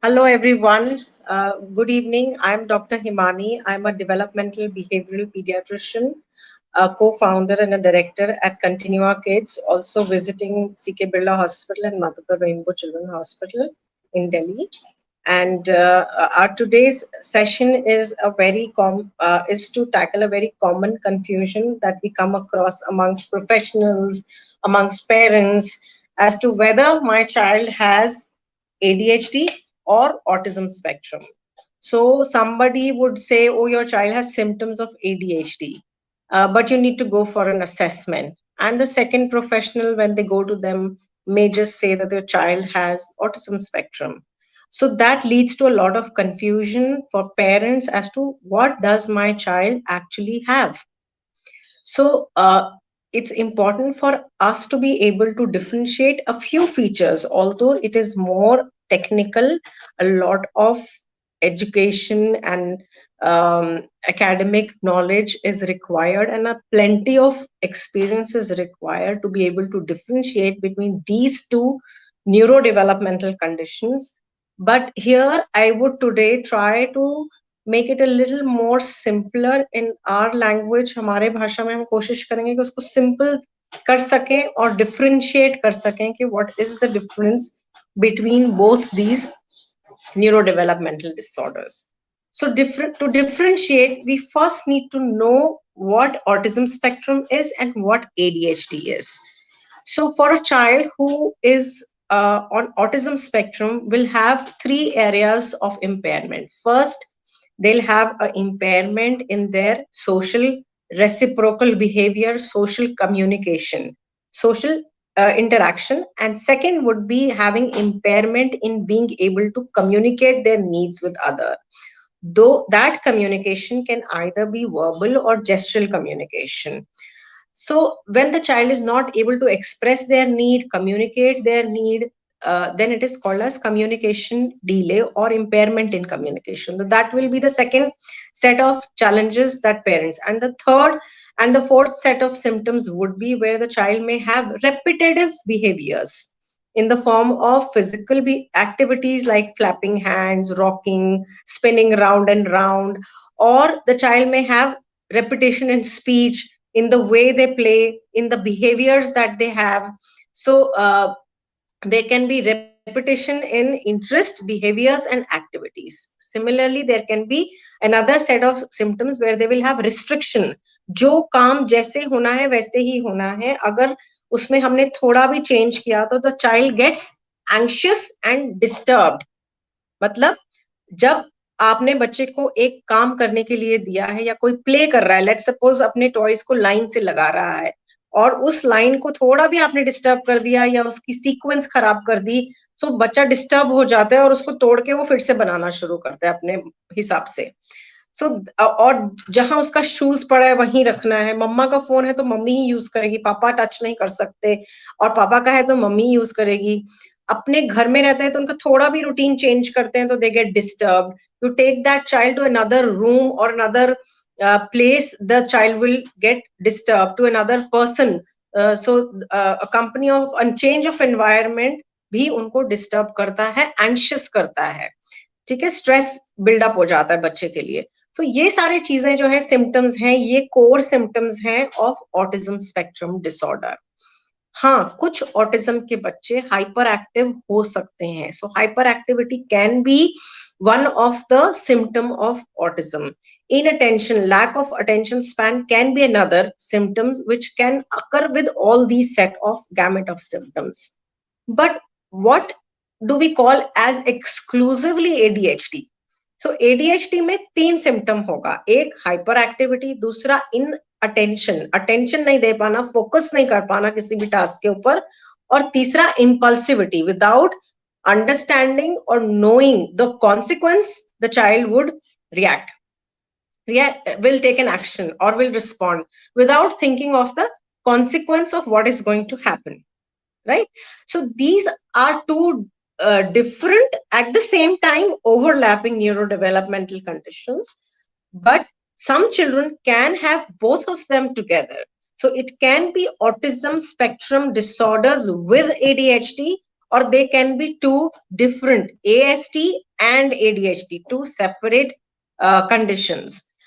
Hello, everyone. Good evening. I'm Dr. Himani. I'm a developmental behavioral pediatrician, a co-founder and a director at Continua Kids, also visiting CK Birla Hospital and Madhukar Rainbow Children Hospital in Delhi. And our today's session is is to tackle a very common confusion that we come across amongst professionals, amongst parents, as to whether my child has ADHD or autism spectrum. So somebody would say, oh, your child has symptoms of ADHD, but you need to go for an assessment. And the second professional, when they go to them, may just say that their child has autism spectrum. So that leads to a lot of confusion for parents as to what does my child actually have. So it's important for us to be able to differentiate a few features, although it is more technical, a lot of education and academic knowledge is required, and a plenty of experience is required to be able to differentiate between these two neurodevelopmental conditions. But here I would today try to make it a little more simpler in our language. हमारे भाषा में हम कोशिश करेंगे कि उसको simple कर सकें और differentiate कर सकें कि what is the difference between both these neurodevelopmental disorders. So to differentiate, we first need to know what autism spectrum is and what ADHD is. So for a child who is on autism spectrum will have three areas of impairment. First, they'll have an impairment in their social reciprocal behavior, social communication, social interaction. And second would be having impairment in being able to communicate their needs with other, though that communication can either be verbal or gestural communication. So when the child is not able to express their need, communicate their need, then it is called as communication delay or impairment in communication. So that will be the second set of challenges that parents. And the third and the fourth set of symptoms would be where the child may have repetitive behaviors in the form of physical activities like flapping hands, rocking, spinning round and round, or the child may have repetition in speech, in the way they play, in the behaviors that they have. So there can be repetition in interest, behaviors, and activities. Similarly, there can be another set of symptoms where they will have restriction. जो काम जैसे होना है वैसे ही होना है, अगर उसमें हमने थोड़ा भी चेंज किया तो the child gets anxious and disturbed. मतलब जब आपने बच्चे को एक काम करने के लिए दिया है या कोई प्ले कर रहा है, लेट्स सपोज अपने टॉयज को लाइन से लगा रहा है और उस लाइन को थोड़ा भी आपने डिस्टर्ब कर दिया या उसकी सीक्वेंस खराब कर दी, तो बच्चा डिस्टर्ब हो जाता है और उसको तोड़ के वो फिर से बनाना शुरू करता है अपने हिसाब से. सो और जहां उसका शूज पड़ा है वहीं रखना है. मम्मा का फोन है तो मम्मी ही यूज करेगी, पापा टच नहीं कर सकते, और पापा का है तो मम्मी यूज करेगी. अपने घर में रहते हैं तो उनका थोड़ा भी रूटीन चेंज करते हैं तो they get disturb. You take that child to another room और another place, the child will get disturbed to another person. So a company of a change of environment भी उनको डिस्टर्ब करता है, anxious करता है. ठीक है, स्ट्रेस बिल्डअप हो जाता है बच्चे के लिए. तो ये सारी चीजें जो है सिम्टम्स हैं, ये कोर सिम्टम्स हैं ऑफ ऑटिज्म स्पेक्ट्रम डिसऑर्डर. हाँ, कुछ ऑटिज्म के बच्चे हाइपर एक्टिव हो सकते हैं. सो hyper activity can be one of the symptom of autism. Inattention, lack of attention span can be another symptoms which can occur with all these set of gamut of symptoms. But what do we call as exclusively ADHD? So ADHD में तीन symptom होगा. एक hyper activity, दूसरा इन attention नहीं दे पाना, focus नहीं कर पाना किसी भी टास्क के ऊपर, और तीसरा impulsivity. Without understanding or knowing the consequence, the child would react, will take an action or will respond without thinking of the consequence of what is going to happen, right? So these are two different, at the same time overlapping neurodevelopmental conditions, but some children can have both of them together. So it can be autism spectrum disorders with ADHD, or they can be two different ASD and ADHD, two separate conditions.